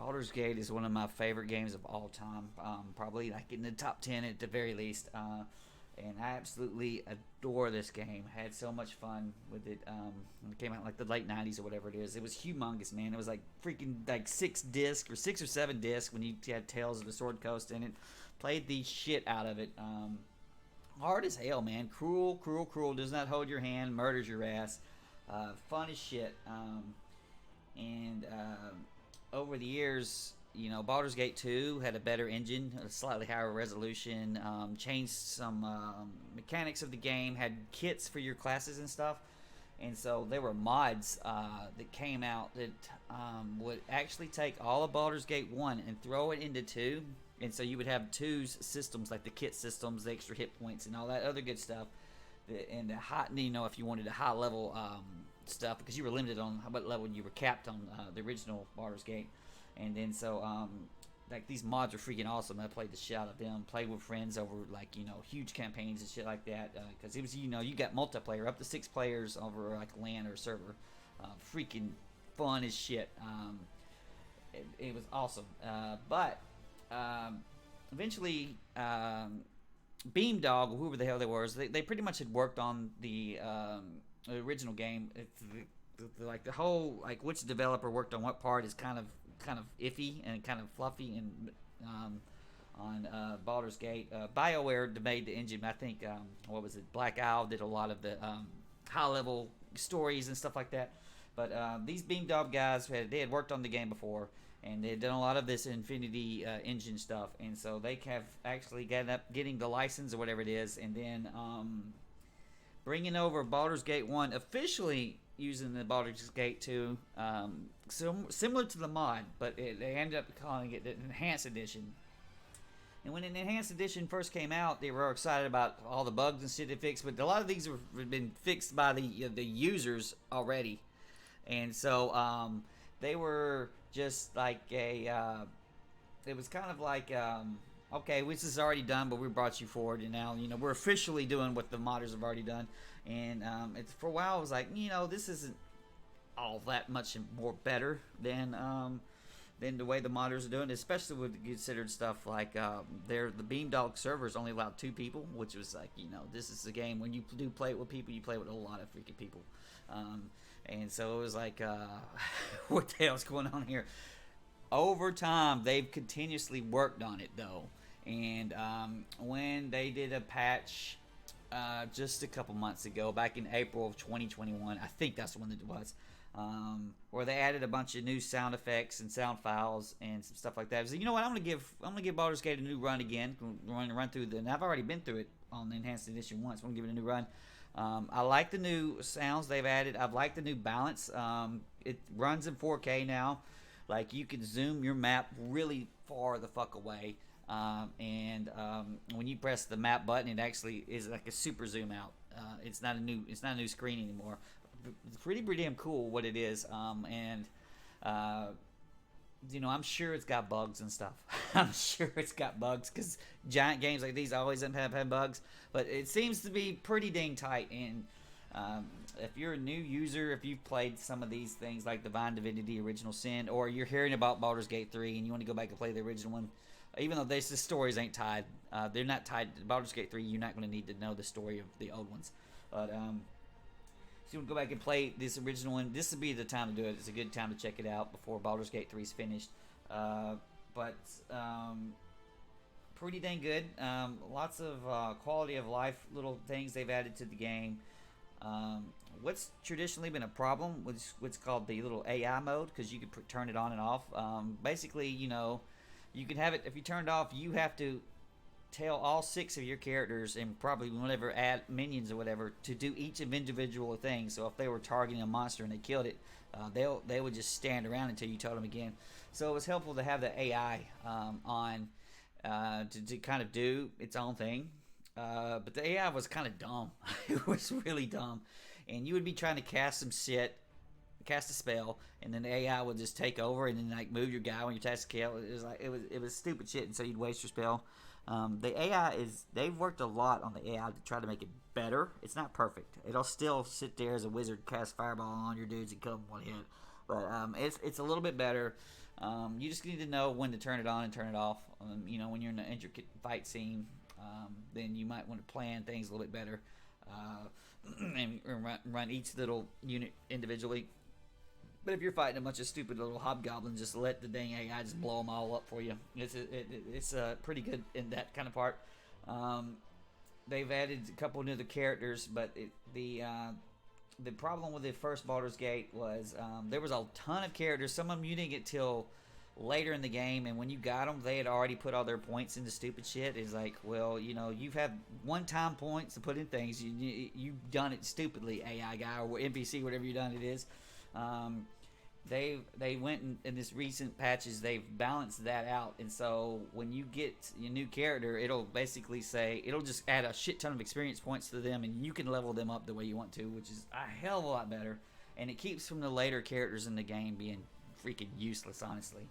Baldur's Gate is one of my favorite games of all time. Probably like in the top 10 at the very least. And I absolutely adore this game. Had so much fun with it. When it came out in like the late '90s or whatever it is. It was humongous, man. It was like freaking like 6 disc or 6 or 7 disc when you had Tales of the Sword Coast in it. Played the shit out of it. Hard as hell, man. Cruel, cruel, cruel. Does not hold your hand. Murders your ass. Fun as shit. And over the years, Baldur's Gate 2 had a better engine, a slightly higher resolution, changed some mechanics of the game, had kits for your classes and stuff. And so there were mods that came out that would actually take all of Baldur's Gate 1 and throw it into 2. And so you would have two's systems, like the kit systems, the extra hit points, and all that other good stuff. And the high, if you wanted a high level stuff, because you were limited on what level you were capped on the original Baldur's Gate. And then so like these mods are freaking awesome. I played the shit out of them. Played with friends over like huge campaigns and shit like that. Because it was you got multiplayer up to 6 players over like a LAN or a server. Freaking fun as shit. It was awesome. But eventually, Beamdog, whoever the hell they were, they pretty much had worked on the original game. It's like the whole like which developer worked on what part is kind of iffy and kind of fluffy and on Baldur's Gate. BioWare made the engine. I think what was it? Black Owl did a lot of the high level stories and stuff like that. But these Beamdog guys they had worked on the game before, and they had done a lot of this Infinity engine stuff, and so they have actually getting the license or whatever it is, and then bringing over Baldur's Gate 1 officially using the Baldur's Gate 2, similar to the mod, but they ended up calling it the Enhanced Edition. And when an Enhanced Edition first came out, they were excited about all the bugs and shit they fixed, but a lot of these have been fixed by the users already. And so they were just like it was kind of like, okay, this is already done, but we brought you forward, and now we're officially doing what the modders have already done. And it's for a while, I was like, this isn't all that much more better than the way the modders are doing, especially with considered stuff like the Beamdog servers only allowed 2 people, which was like, this is a game when you do play it with people, you play with a lot of freaking people. And so it was like, what the hell's going on here? Over time, they've continuously worked on it, though. And when they did a patch just a couple months ago, back in April of 2021, I think that's when it was, where they added a bunch of new sound effects and sound files and some stuff like that. So, you know what? I'm gonna give Baldur's Gate a new run again. Run through and I've already been through it on the Enhanced Edition once. I'm gonna give it a new run. I like the new sounds they've added. I've liked the new balance. It runs in 4K now. Like, you can zoom your map really far the fuck away. And when you press the map button, it actually is like a super zoom out. It's not a new screen anymore. It's pretty damn cool what it is. And I'm sure it's got bugs and stuff. I'm sure it's got bugs because giant games like these always have had bugs. But it seems to be pretty dang tight. And if you're a new user, if you've played some of these things like Divine Divinity, Original Sin, or you're hearing about Baldur's Gate 3 and you want to go back and play the original one, even though the stories ain't tied, they're not tied to Baldur's Gate 3, you're not going to need to know the story of the old ones. But if you want to go back and play this original one, this would be the time to do it. It's a good time to check it out before Baldur's Gate 3 is finished. But pretty dang good. Lots of quality of life little things they've added to the game. What's traditionally been a problem was what's called the little AI mode, because you could turn it on and off. Basically, you can have it, if you turn it off, you have to tell all 6 of your characters and probably whenever add minions or whatever to do each individual thing. So if they were targeting a monster and they killed it, they would just stand around until you told them again. So it was helpful to have the AI on to kind of do its own thing. But the AI was kind of dumb. It was really dumb. And you would be trying to cast a spell, and then the AI would just take over and then like move your guy when you task the kill. It was stupid shit, and so you'd waste your spell. The AI they've worked a lot on the AI to try to make it better. It's not perfect. It'll still sit there as a wizard, cast fireball on your dudes and kill them one hit. But it's a little bit better. You just need to know when to turn it on and turn it off. When you're in an intricate fight scene, then you might want to plan things a little bit better, and run each little unit individually. But if you're fighting a bunch of stupid little hobgoblins, just let the dang AI just blow them all up for you. It's pretty good in that kind of part. They've added a couple of new characters, but the problem with the first Baldur's Gate was there was a ton of characters. Some of them you didn't get till later in the game, and when you got them, they had already put all their points into stupid shit. It's like, well, you've had one-time points to put in things. You've done it stupidly, AI guy or NPC, whatever you done it is. They went in this recent patches, they've balanced that out, and so when you get your new character, it'll basically say, it'll just add a shit ton of experience points to them, and you can level them up the way you want to, which is a hell of a lot better, and it keeps from the later characters in the game being freaking useless, honestly.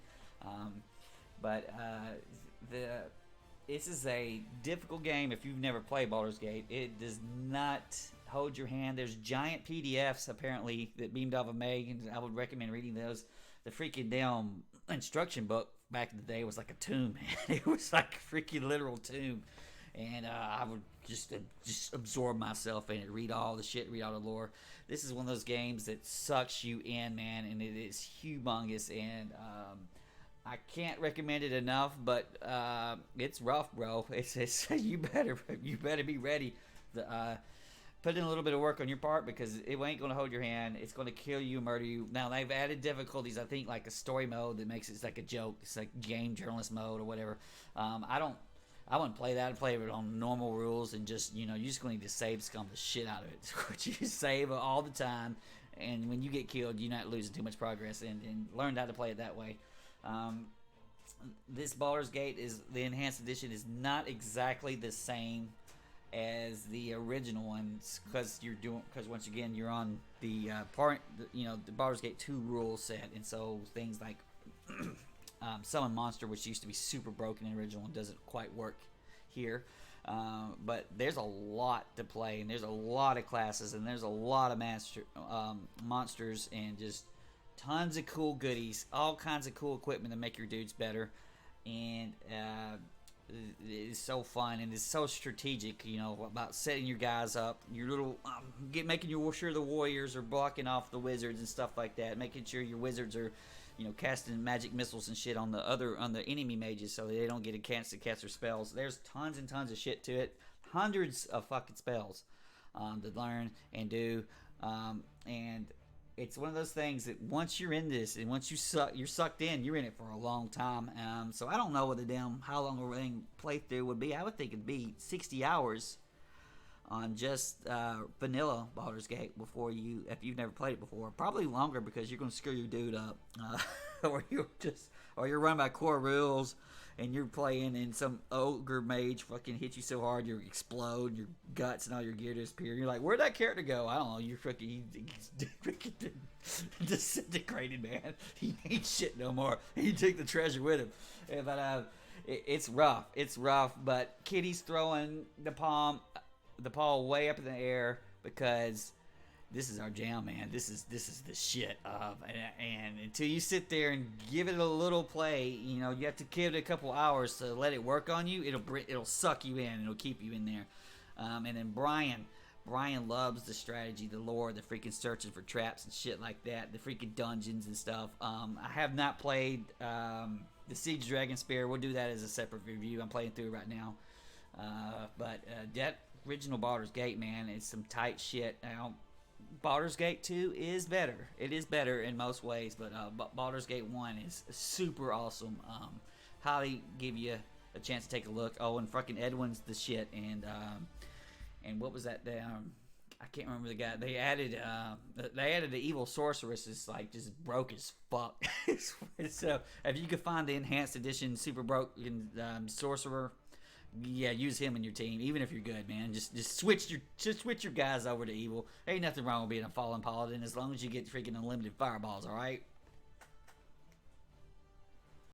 This is a difficult game if you've never played Baldur's Gate. It does not hold your hand. There's giant PDFs apparently that beamed off of Meg, and I would recommend reading those. The freaking damn instruction book back in the day was like a tomb, man. It was like a freaking literal tomb, and I would just absorb myself in it, read all the shit, read all the lore. This is one of those games that sucks you in, man, and it is humongous, and I can't recommend it enough, but it's rough, bro. It's you better be ready. Put in a little bit of work on your part, because it ain't going to hold your hand. It's going to kill you, murder you. Now, they've added difficulties, I think, like a story mode that makes it like a joke. It's like game journalist mode or whatever. I wouldn't play that. I'd play it on normal rules, and just, you're just going to need to save scum the shit out of it. Which you save all the time, and when you get killed, you're not losing too much progress, and learn how to play it that way. This Baldur's Gate the enhanced edition is not exactly the same as the original ones, because once again you're on the the Baldur's Gate 2 rule set, and so things like summon monster, which used to be super broken in the original one, doesn't quite work here. But there's a lot to play, and there's a lot of classes, and there's a lot of monsters, and just tons of cool goodies, all kinds of cool equipment to make your dudes better, and it's so fun, and it's so strategic, about setting your guys up, your little making sure the warriors are blocking off the wizards and stuff like that, making sure your wizards are casting magic missiles and shit on the enemy mages so that they don't get a chance to cast their spells. There's tons and tons of shit to it, hundreds of fucking spells to learn and do, and it's one of those things that once you're in this, and once you're sucked in, you're in it for a long time. So I don't know how long a playthrough would be. I would think it'd be 60 hours on just vanilla Baldur's Gate if you've never played it before. Probably longer, because you're going to screw your dude up, or you're running by core rules, and you're playing, and some ogre mage fucking hit you so hard you explode, your guts and all your gear disappear. You're like, where'd that character go? I don't know. You're freaking disintegrated, man. He ain't shit no more. He took the treasure with him. But it's rough. It's rough. But Kitty's throwing the paw way up in the air, because this is our jam, man. This is the shit. And until you sit there and give it a little play, you have to give it a couple hours to let it work on you. It'll suck you in. It'll keep you in there. And then Brian loves the strategy, the lore, the freaking searching for traps and shit like that, the freaking dungeons and stuff. I have not played the Siege Dragon Spear. We'll do that as a separate review. I'm playing through it right now. But that original Baldur's Gate, man, is some tight shit. Now, Baldur's Gate 2 is better. It is better in most ways, but Baldur's Gate 1 is super awesome. Highly give you a chance to take a look. Oh, and fucking Edwin's the shit. And what was that? I can't remember the guy. They added the evil sorceress is like just broke as fuck. So if you could find the enhanced edition super broken sorcerer, yeah, use him in your team, even if you're good, man. Just switch your guys over to evil. Ain't nothing wrong with being a fallen paladin as long as you get freaking unlimited fireballs, all right?